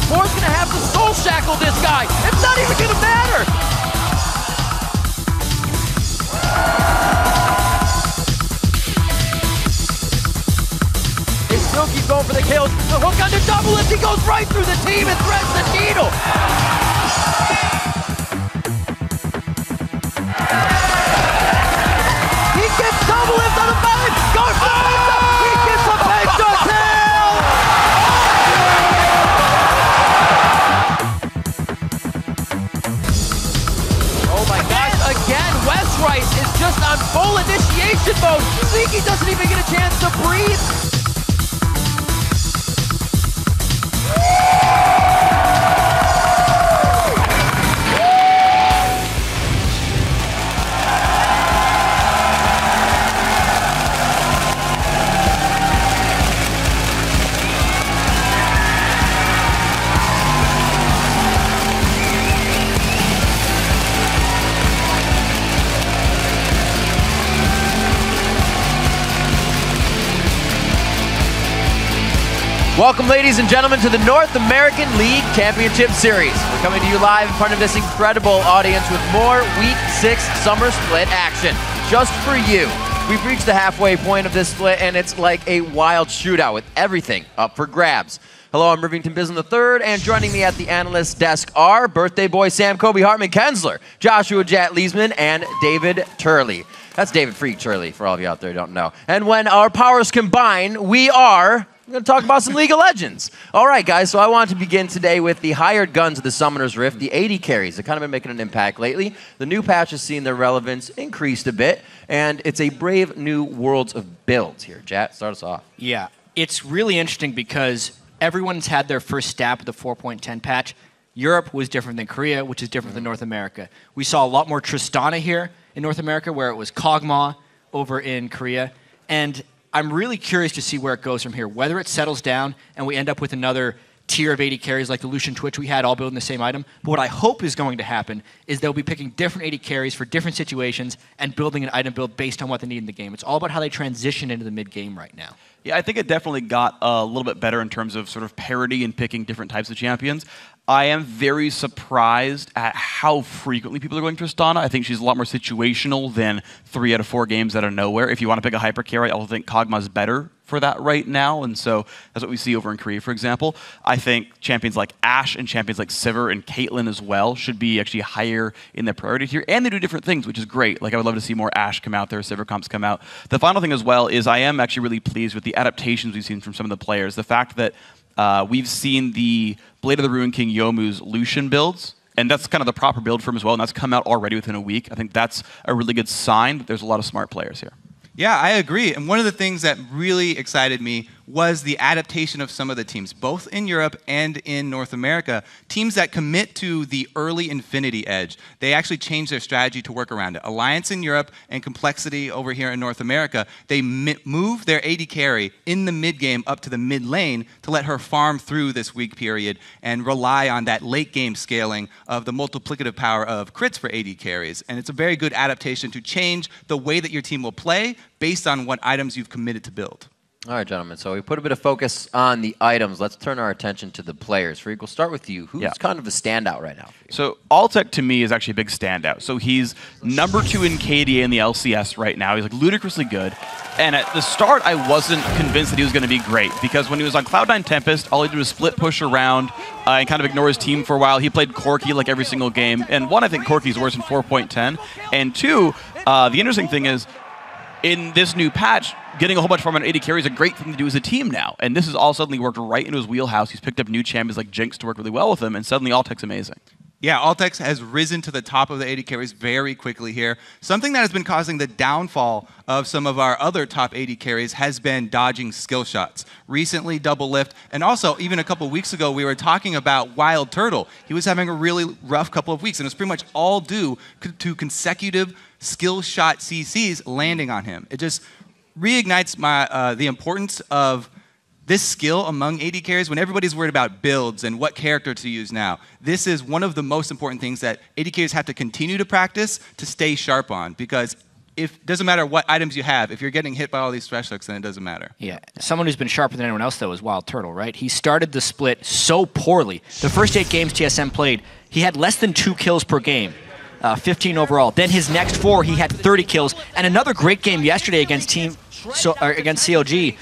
Four's gonna have to soul shackle this guy. It's not even gonna matter. They still keep going for the kills. The hook under double lift, he goes right through the team and threads the needle. He gets double lift on the button. Goes for it. He gets a penta kill. Oh my gosh, again, West Rice is just on full initiation mode. Leaky doesn't even get a chance to breathe. Welcome, ladies and gentlemen, to the North American League Championship Series. We're coming to you live in front of this incredible audience with more Week 6 Summer Split action, just for you. We've reached the halfway point of this split, and it's like a wild shootout with everything up for grabs. Hello, I'm Rivington Bism III, and joining me at the analyst desk are birthday boy Sam Kobe Hartman Kensler, Joshua Jet Leesman, and David Turley. That's David Freak Turley, for all of you out there who don't know. And when our powers combine, we are... I'm going to talk about some League of Legends. All right, guys, so I want to begin today with the hired guns of the Summoner's Rift, the AD carries. They've kind of been making an impact lately. The new patch has seen their relevance increased a bit, and it's a brave new worlds of builds here. Jat, start us off. Yeah, it's really interesting because everyone's had their first stab at the 4.10 patch. Europe was different than Korea, which is different than North America. We saw a lot more Tristana here in North America, where it was Kog'Maw over in Korea. And I'm really curious to see where it goes from here, whether it settles down and we end up with another tier of 80 carries like the Lucian Twitch we had all building the same item. But what I hope is going to happen is they'll be picking different 80 carries for different situations and building an item build based on what they need in the game. It's all about how they transition into the mid-game right now. Yeah, I think it definitely got a little bit better in terms of sort of parity and picking different types of champions. I am very surprised at how frequently people are going Tristana. I think she's a lot more situational than 3 out of 4 games out of nowhere. If you want to pick a hyper carry, I also think Kog'Maw's better for that right now, and so that's what we see over in Korea, for example. I think champions like Ashe and champions like Sivir and Caitlyn as well should be actually higher in the priority tier, and they do different things, which is great. Like, I would love to see more Ashe come out there, Sivir comps come out. The final thing as well is I am actually really pleased with the adaptations we've seen from some of the players. The fact that we've seen the Blade of the Ruin King Youmuu's Lucian builds, and that's kind of the proper build for him as well, and that's come out already within a week. I think that's a really good sign that there's a lot of smart players here. Yeah, I agree. And one of the things that really excited me was the adaptation of some of the teams, both in Europe and in North America. Teams that commit to the early Infinity Edge, they actually change their strategy to work around it. Alliance in Europe and Complexity over here in North America, they move their AD carry in the mid game up to the mid lane to let her farm through this weak period and rely on that late game scaling of the multiplicative power of crits for AD carries. And it's a very good adaptation to change the way that your team will play based on what items you've committed to build. All right, gentlemen, so we put a bit of focus on the items. Let's turn our attention to the players. Freak, we'll start with you. Who's kind of the standout right now for you? So Altec, to me, is actually a big standout. So he's #2 in KDA in the LCS right now. He's like ludicrously good. And at the start, I wasn't convinced that he was going to be great, because when he was on Cloud9 Tempest, all he did was split push around and kind of ignore his team for a while. He played Corki like every single game. And one, I think Corki's worse in 4.10. And two, the interesting thing is, in this new patch, getting a whole bunch from an AD carry is a great thing to do as a team now. And this has all suddenly worked right into his wheelhouse. He's picked up new champions like Jinx to work really well with him, and suddenly Altec's amazing. Yeah, Altec has risen to the top of the AD carries very quickly here. Something that has been causing the downfall of some of our other top AD carries has been dodging skill shots. Recently, Double Lift, and also even a couple weeks ago, we were talking about Wild Turtle. He was having a really rough couple of weeks, and it's pretty much all due to consecutive skill shot CCs landing on him. It just reignites the importance of this skill among AD carries when everybody's worried about builds and what character to use now. This is one of the most important things that AD carries have to continue to practice to stay sharp on, because if doesn't matter what items you have, if you're getting hit by all these thresh hooks, then it doesn't matter. Yeah. Someone who's been sharper than anyone else, though, is Wild Turtle, right? He started the split so poorly. The first 8 games TSM played, he had less than 2 kills per game, 15 overall. Then his next 4, he had 30 kills. And another great game yesterday against against CLG,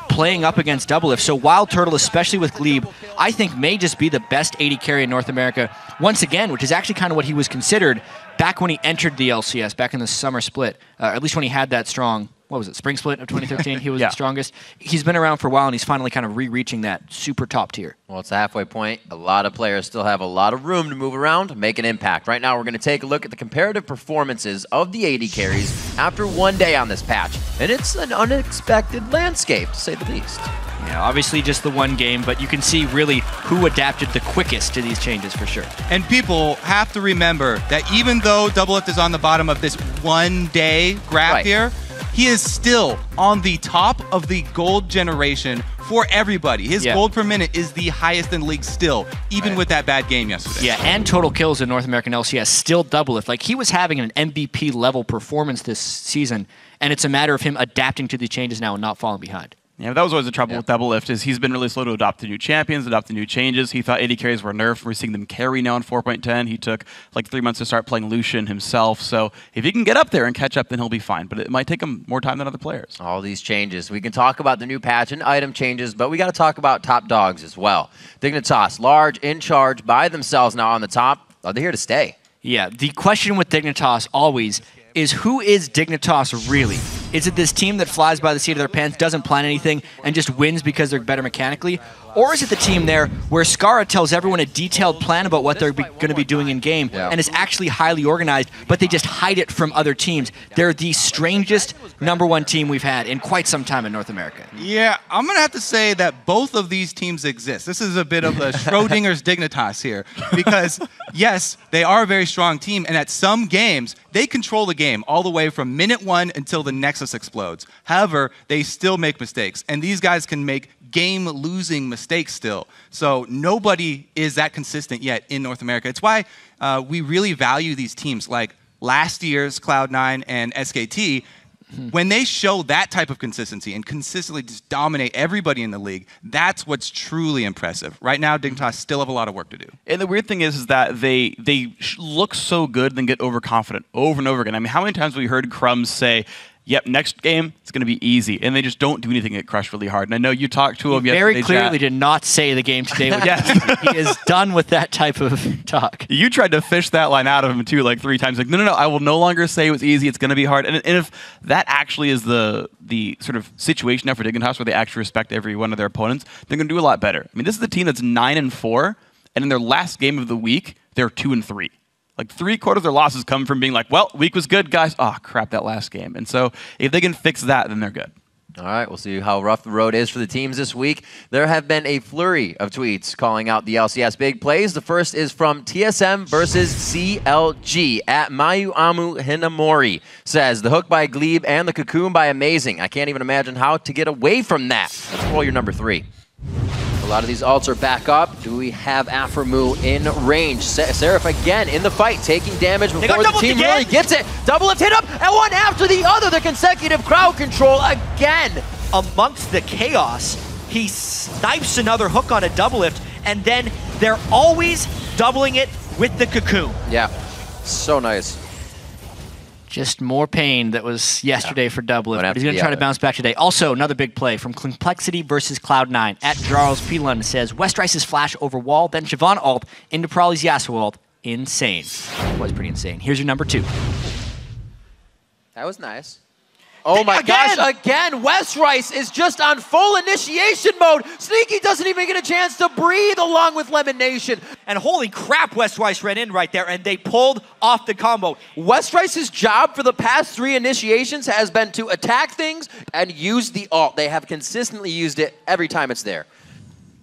playing up against Doublelift. So Wild Turtle, especially with Glebe, I think may just be the best AD carry in North America once again, which is actually kind of what he was considered back when he entered the LCS, back in the summer split, at least when he had that strong, what was it, spring split of 2013, he was the strongest. He's been around for a while, and he's finally kind of re-reaching that super top tier. Well, it's the halfway point. A lot of players still have a lot of room to move around, make an impact. Right now, we're going to take a look at the comparative performances of the AD carries after 1 day on this patch. And it's an unexpected landscape, to say the least. Yeah, obviously just the 1 game, but you can see really who adapted the quickest to these changes for sure. And people have to remember that even though Doublelift is on the bottom of this 1 day graph here, he is still on the top of the gold generation for everybody. His gold per minute is the highest in the league still, even with that bad game yesterday. Yeah, and total kills in North American LCS still Doublelift. Like, he was having an MVP level performance this season, and it's a matter of him adapting to the changes now and not falling behind. Yeah, that was always the trouble with Doublelift, is he's been really slow to adopt the new champions, adopt the new changes. He thought AD carries were nerfed. We're seeing them carry now in 4.10. He took like 3 months to start playing Lucian himself. So if he can get up there and catch up, then he'll be fine. But it might take him more time than other players. All these changes. We can talk about the new patch and item changes, but we got to talk about top dogs as well. Dignitas, large, in charge, by themselves now on the top. Are they here to stay? Yeah, the question with Dignitas always is, who is Dignitas really? Is it this team that flies by the seat of their pants, doesn't plan anything, and just wins because they're better mechanically? Or is it the team there where Skara tells everyone a detailed plan about what they're going to be doing in game and is actually highly organized, but they just hide it from other teams? They're the strangest #1 team we've had in quite some time in North America. Yeah, I'm going to have to say that both of these teams exist. This is a bit of a Schrodinger's Dignitas here, because yes, they are a very strong team, and at some games, they control the game all the way from minute 1 until the Nexus explodes. However, they still make mistakes, and these guys can make game-losing mistakes still. So nobody is that consistent yet in North America. It's why we really value these teams like last year's Cloud9 and SKT. When they show that type of consistency and consistently just dominate everybody in the league, that's what's truly impressive. Right now, Dignitas still have a lot of work to do. And the weird thing is that they look so good, then get overconfident over and over again. I mean, how many times have we heard Crumbs say, yep, next game, it's going to be easy. And they just don't do anything, get crushed really hard. And I know you talked to him yesterday. Very clearly did not say the game today was easy. He is done with that type of talk. You tried to fish that line out of him, too, like 3 times. Like, no, I will no longer say it was easy. It's going to be hard. And if that actually is the sort of situation now for Dignitas, where they actually respect every one of their opponents, they're going to do a lot better. I mean, this is the team that's 9-4, and in their last game of the week, they're 2-3. Like 3/4 of their losses come from being like, well, week was good, guys. Oh, crap, that last game. And so if they can fix that, then they're good. All right, we'll see how rough the road is for the teams this week. There have been a flurry of tweets calling out the LCS big plays. The first is from TSM versus CLG at Mayuamu Hinamori. Says, the hook by Glebe and the cocoon by Amazing. I can't even imagine how to get away from that. Let's roll your number 3. A lot of these ults are back up. Do we have Aphromoo in range? Seraph again in the fight, taking damage before the team really gets it. Doublelift hit up, and one after the other. The consecutive crowd control again. Amongst the chaos, he snipes another hook on a Doublelift, and then they're always doubling it with the cocoon. Yeah, so nice. Just more pain that was yesterday for Doublelift, but he's going to try to bounce back today. Also, another big play from Complexity versus Cloud9. At Jarls Pilun says, Westrice's flash over wall, then Siobhan ult into Prolly's Yasuo ult. Insane. It was pretty insane. Here's your number 2. That was nice. Oh my gosh, again, Westrice is just on full initiation mode. Sneaky doesn't even get a chance to breathe along with Lemon Nation. And holy crap, Westrice ran in right there, and they pulled off the combo. Westrice's job for the past 3 initiations has been to attack things and use the ult. They have consistently used it every time it's there.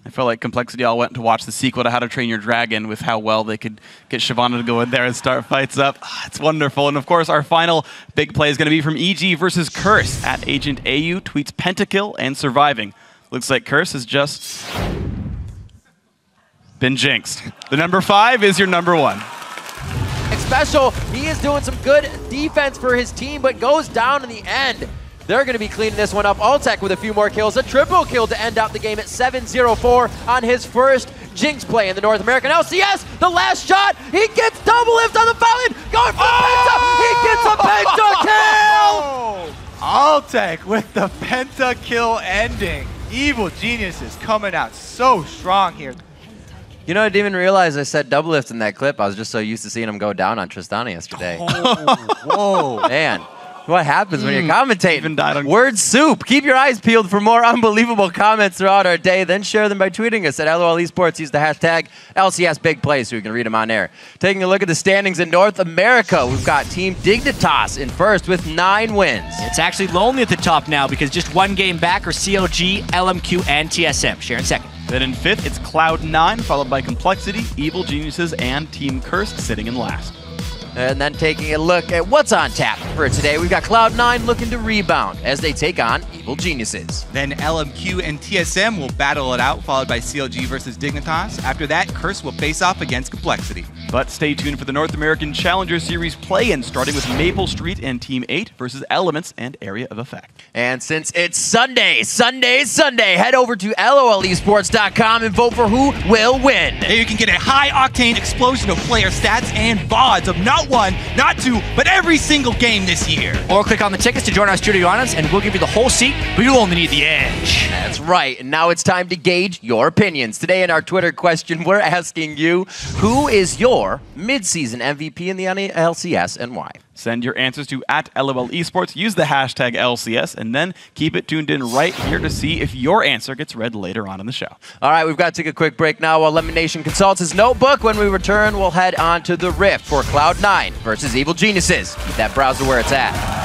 I felt like Complexity all went to watch the sequel to How to Train Your Dragon with how well they could get Shyvana to go in there and start fights up. It's wonderful. And of course, our final big play is going to be from EG versus Curse at Agent AU, tweets Pentakill and surviving. Looks like Curse has just been jinxed. The number 5 is your number 1. special. He is doing some good defense for his team, but goes down in the end. They're going to be cleaning this one up. Altec with a few more kills. A triple kill to end out the game at 7-0-4 on his first Jinx play in the North American LCS. The last shot, he gets double lift on the fountain. Going for Penta. He gets a Penta kill. Altec with the Penta kill ending. Evil Geniuses coming out so strong here. You know, I didn't even realize I said double lift in that clip. I was just so used to seeing him go down on Tristana yesterday. Whoa. Man. What happens when you're commentating? Even died on Word soup. Keep your eyes peeled for more unbelievable comments throughout our day. Then share them by tweeting us at LOL Esports. Use the hashtag LCS Big Play so you can read them on air. Taking a look at the standings in North America, we've got Team Dignitas in first with 9 wins. It's actually lonely at the top now because just one game back are CLG, LMQ, and TSM. Sharon second. Then in fifth, it's Cloud9, followed by Complexity, Evil Geniuses, and Team Cursed sitting in last. And then taking a look at what's on tap for today, we've got Cloud9 looking to rebound as they take on Evil Geniuses. Then LMQ and TSM will battle it out, followed by CLG versus Dignitas. After that, Curse will face off against Complexity. But stay tuned for the North American Challenger Series play-in, starting with Maple Street and Team 8 versus Elements and Area of Effect. And since it's Sunday, head over to LOLesports.com and vote for who will win. There you can get a high-octane explosion of player stats and VODs of not one, not two, but every single game this year. Or click on the tickets to join our studio audience, and we'll give you the whole seat, but you'll only need the edge. That's right. And now it's time to gauge your opinions. Today in our Twitter question, we're asking you, who is your mid-season MVP in the LCS and why? Send your answers to @LOL Esports, use the hashtag LCS, and then keep it tuned in right here to see if your answer gets read later on in the show. All right, we've got to take a quick break now while Lemonation consults his notebook. When we return, we'll head on to the Rift for Cloud9 versus Evil Geniuses. Keep that browser where it's at.